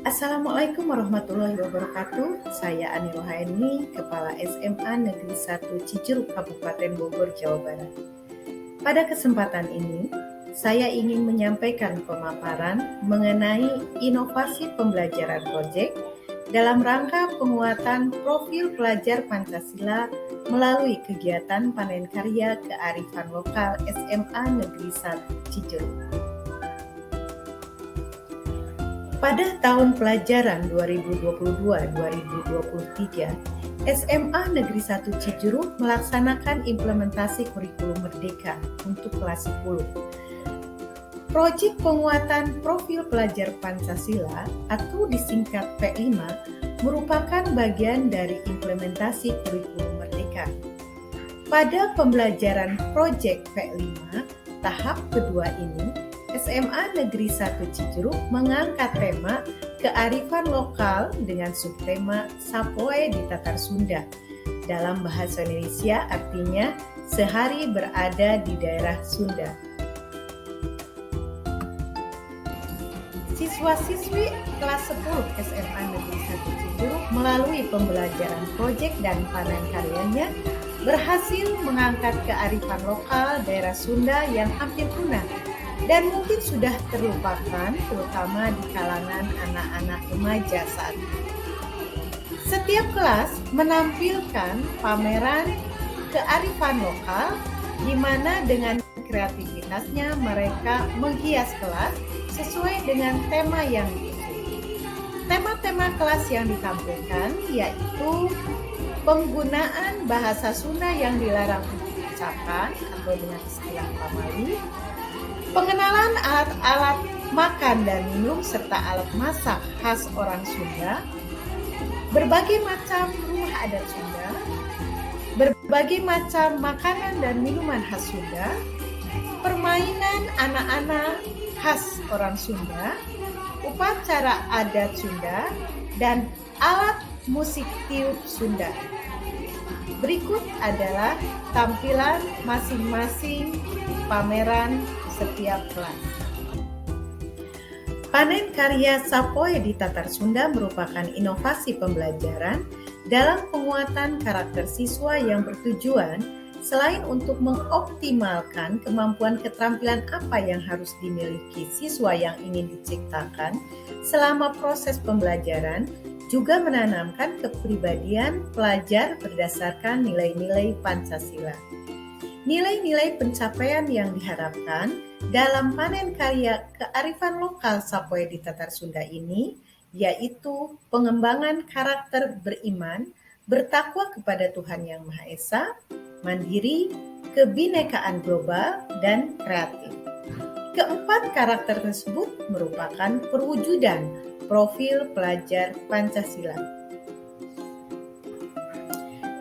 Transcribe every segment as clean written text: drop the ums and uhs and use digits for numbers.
Assalamualaikum warahmatullahi wabarakatuh. Saya Ani Rohaini, Kepala SMA Negeri 1 Cijeruk, Kabupaten Bogor, Jawa Barat. Pada kesempatan ini, saya ingin menyampaikan pemaparan mengenai inovasi pembelajaran proyek dalam rangka penguatan profil pelajar Pancasila melalui kegiatan panen karya kearifan lokal SMA Negeri 1 Cijeruk. Pada tahun pelajaran 2022-2023, SMA Negeri 1 Cijeruk melaksanakan implementasi kurikulum merdeka untuk kelas 10. Proyek penguatan profil pelajar Pancasila atau disingkat P5 merupakan bagian dari implementasi kurikulum merdeka. Pada pembelajaran proyek P5 tahap kedua ini, SMA Negeri 1 Cijeruk mengangkat tema kearifan lokal dengan subtema Sapoe di Tatar Sunda. Dalam bahasa Indonesia artinya sehari berada di daerah Sunda. Siswa-siswi kelas 10 SMA Negeri 1 Cijeruk melalui pembelajaran proyek dan panen karyanya berhasil mengangkat kearifan lokal daerah Sunda yang hampir punah dan mungkin sudah terlupakan, terutama di kalangan anak-anak remaja saat ini. Setiap kelas menampilkan pameran kearifan lokal di mana dengan kreativitasnya mereka menghias kelas sesuai dengan tema yang diusung. Tema-tema kelas yang ditampilkan yaitu penggunaan bahasa Sunda yang dilarang untuk diucapkan atau dengan istilah pamali, pengenalan alat-alat makan dan minum serta alat masak khas orang Sunda, berbagai macam rumah adat Sunda, berbagai macam makanan dan minuman khas Sunda, permainan anak-anak khas orang Sunda, upacara adat Sunda, dan alat musik tiup Sunda. Berikut adalah tampilan masing-masing pameran setiap kelas. Panen karya Sapoe di Tatar Sunda merupakan inovasi pembelajaran dalam penguatan karakter siswa yang bertujuan selain untuk mengoptimalkan kemampuan keterampilan apa yang harus dimiliki siswa yang ingin diciptakan selama proses pembelajaran, juga menanamkan kepribadian pelajar berdasarkan nilai-nilai Pancasila. Nilai-nilai pencapaian yang diharapkan dalam panen karya kearifan lokal Sapoe di Tatar Sunda ini yaitu pengembangan karakter beriman, bertakwa kepada Tuhan Yang Maha Esa, mandiri, kebinekaan global, dan kreatif. Keempat karakter tersebut merupakan perwujudan profil pelajar Pancasila.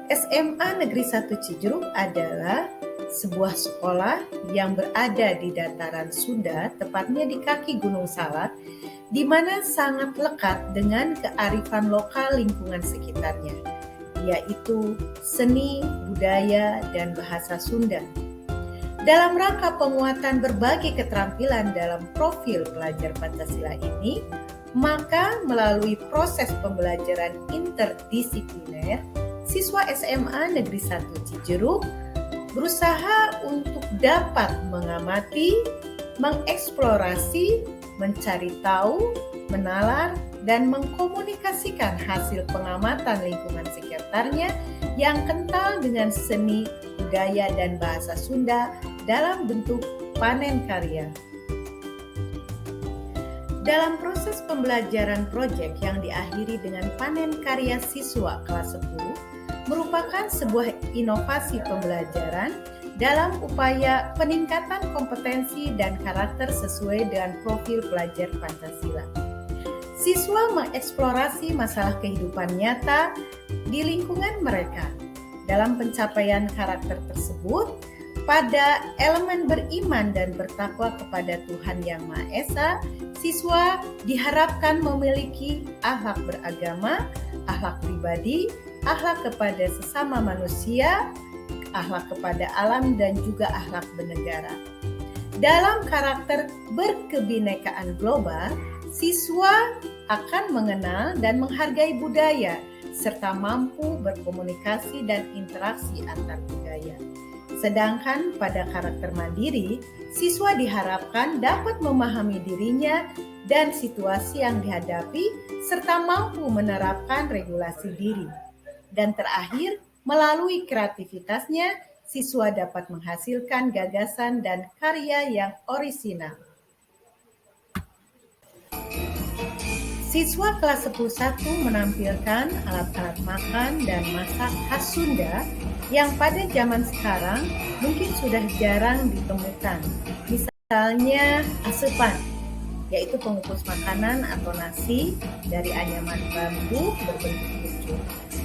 SMA Negeri 1 Cijeruk adalah sebuah sekolah yang berada di dataran Sunda, tepatnya di kaki Gunung Salak, di mana sangat lekat dengan kearifan lokal lingkungan sekitarnya, yaitu seni, budaya, dan bahasa Sunda. Dalam rangka penguatan berbagai keterampilan dalam profil pelajar Pancasila ini, maka melalui proses pembelajaran interdisipliner, siswa SMA Negeri 1 Cijeruk berusaha untuk dapat mengamati, mengeksplorasi, mencari tahu, menalar, dan mengkomunikasikan hasil pengamatan lingkungan sekitarnya yang kental dengan seni, budaya, dan bahasa Sunda dalam bentuk panen karya. Dalam proses pembelajaran proyek yang diakhiri dengan panen karya siswa kelas 10 merupakan sebuah inovasi pembelajaran dalam upaya peningkatan kompetensi dan karakter sesuai dengan profil pelajar Pancasila. Siswa mengeksplorasi masalah kehidupan nyata di lingkungan mereka. Dalam pencapaian karakter tersebut, pada elemen beriman dan bertakwa kepada Tuhan Yang Maha Esa, siswa diharapkan memiliki akhlak beragama, akhlak pribadi, akhlak kepada sesama manusia, akhlak kepada alam, dan juga akhlak bernegara. Dalam karakter berkebinekaan global, siswa akan mengenal dan menghargai budaya, serta mampu berkomunikasi dan interaksi antar budaya. Sedangkan pada karakter mandiri, siswa diharapkan dapat memahami dirinya dan situasi yang dihadapi, serta mampu menerapkan regulasi diri. Dan terakhir, melalui kreativitasnya, siswa dapat menghasilkan gagasan dan karya yang orisinal. Siswa kelas 10-1 menampilkan alat-alat makan dan masak khas Sunda yang pada zaman sekarang mungkin sudah jarang ditemukan. Misalnya asepan, yaitu pengukus makanan atau nasi dari anyaman bambu berbentuk lucu.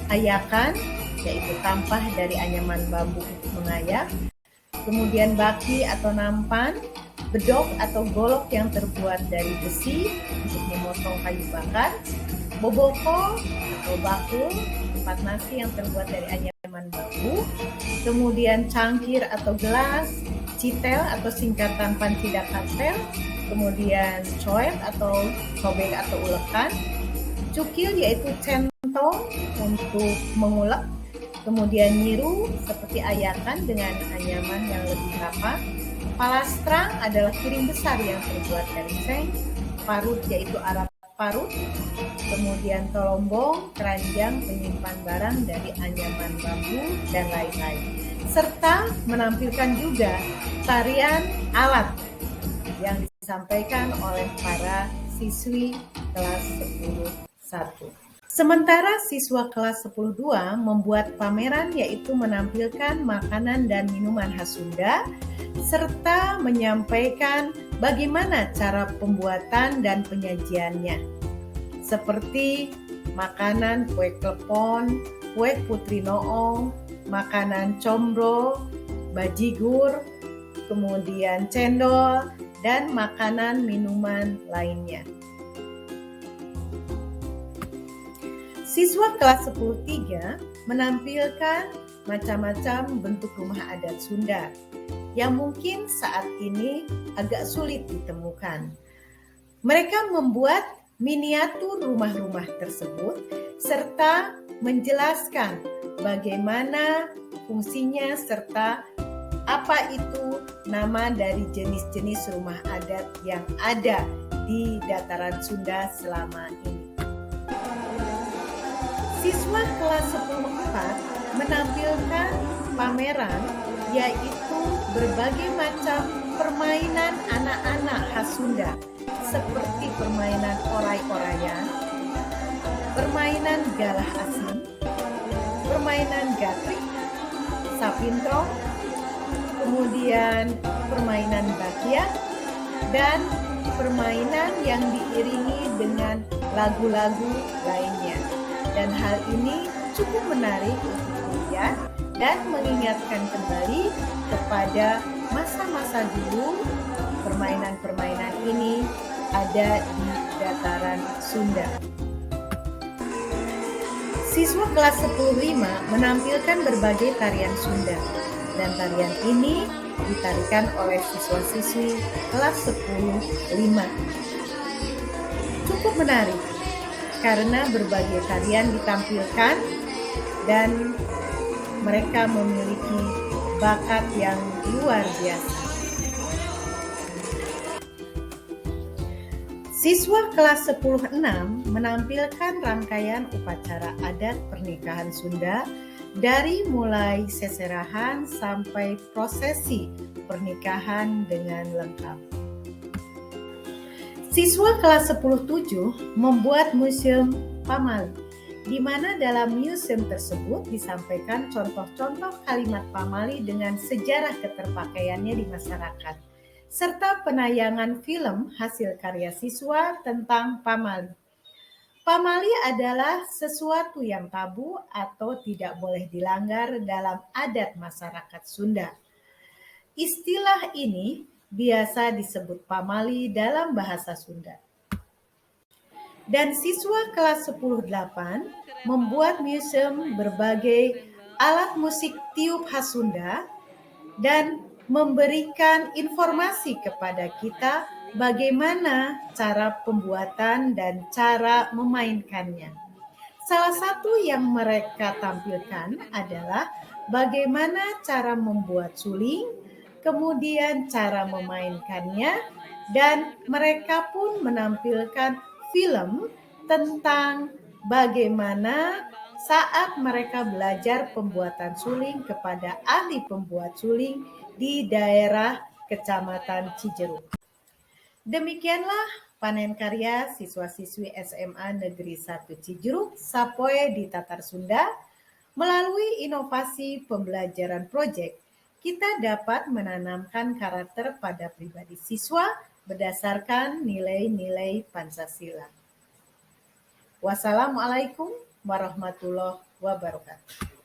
Ayakan, yaitu tampah dari anyaman bambu untuk mengayak. Kemudian baki atau nampan, bedok atau golok yang terbuat dari besi untuk memotong kayu bakar, boboko atau bakul, tempat nasi yang terbuat dari anyaman bambu, kemudian cangkir atau gelas, citel atau singkatan pancida kartel, kemudian coet atau cobek atau ulekan, cukil yaitu centong untuk mengulek, kemudian nyiru seperti ayakan dengan anyaman yang lebih rapat. Palastrang adalah piring besar yang terbuat dari seng, parut yaitu arak parut, kemudian tolombong, keranjang penyimpan barang dari anyaman bambu, dan lain-lain. Serta menampilkan juga tarian alat yang disampaikan oleh para siswi kelas 10-1. Sementara siswa kelas 10-2 membuat pameran yaitu menampilkan makanan dan minuman khas Sunda, serta menyampaikan bagaimana cara pembuatan dan penyajiannya. Seperti makanan kue klepon, kue putri noong, makanan combro, bajigur, kemudian cendol, dan makanan minuman lainnya. Siswa kelas 10-3 menampilkan macam-macam bentuk rumah adat Sunda yang mungkin saat ini agak sulit ditemukan. Mereka membuat miniatur rumah-rumah tersebut serta menjelaskan bagaimana fungsinya serta apa itu nama dari jenis-jenis rumah adat yang ada di dataran Sunda selama ini. Siswa kelas 10-4 menampilkan pameran yaitu berbagai macam permainan anak-anak khas Sunda seperti permainan orai-orayan, permainan galah asing, permainan gatrik, sapintrong, kemudian permainan bakia, dan permainan yang diiringi dengan lagu-lagu lainnya. Dan hal ini cukup menarik untuk dilihat dan mengingatkan kembali kepada masa-masa dulu permainan-permainan ini ada di dataran Sunda. Siswa kelas 10-5 menampilkan berbagai tarian Sunda dan tarian ini ditarikan oleh siswa-siswi kelas 10-5. Cukup menarik karena berbagai tarian ditampilkan dan mereka memiliki bakat yang luar biasa. Siswa kelas 10-6 menampilkan rangkaian upacara adat pernikahan Sunda dari mulai seserahan sampai prosesi pernikahan dengan lengkap. Siswa kelas 10-7 membuat museum pamali, di mana dalam museum tersebut disampaikan contoh-contoh kalimat pamali dengan sejarah keterpakaiannya di masyarakat, serta penayangan film hasil karya siswa tentang pamali. Pamali adalah sesuatu yang tabu atau tidak boleh dilanggar dalam adat masyarakat Sunda. Istilah ini biasa disebut pamali dalam bahasa Sunda. Dan siswa kelas 10-8 membuat museum berbagai alat musik tiup khas Sunda dan memberikan informasi kepada kita bagaimana cara pembuatan dan cara memainkannya. Salah satu yang mereka tampilkan adalah bagaimana cara membuat suling, kemudian cara memainkannya, dan mereka pun menampilkan film tentang bagaimana saat mereka belajar pembuatan suling kepada ahli pembuat suling di daerah Kecamatan Cijeruk. Demikianlah panen karya siswa-siswi SMA Negeri 1 Cijeruk, Sapoe di Tatar Sunda. Melalui inovasi pembelajaran proyek, kita dapat menanamkan karakter pada pribadi siswa berdasarkan nilai-nilai Pancasila. Wassalamualaikum warahmatullahi wabarakatuh.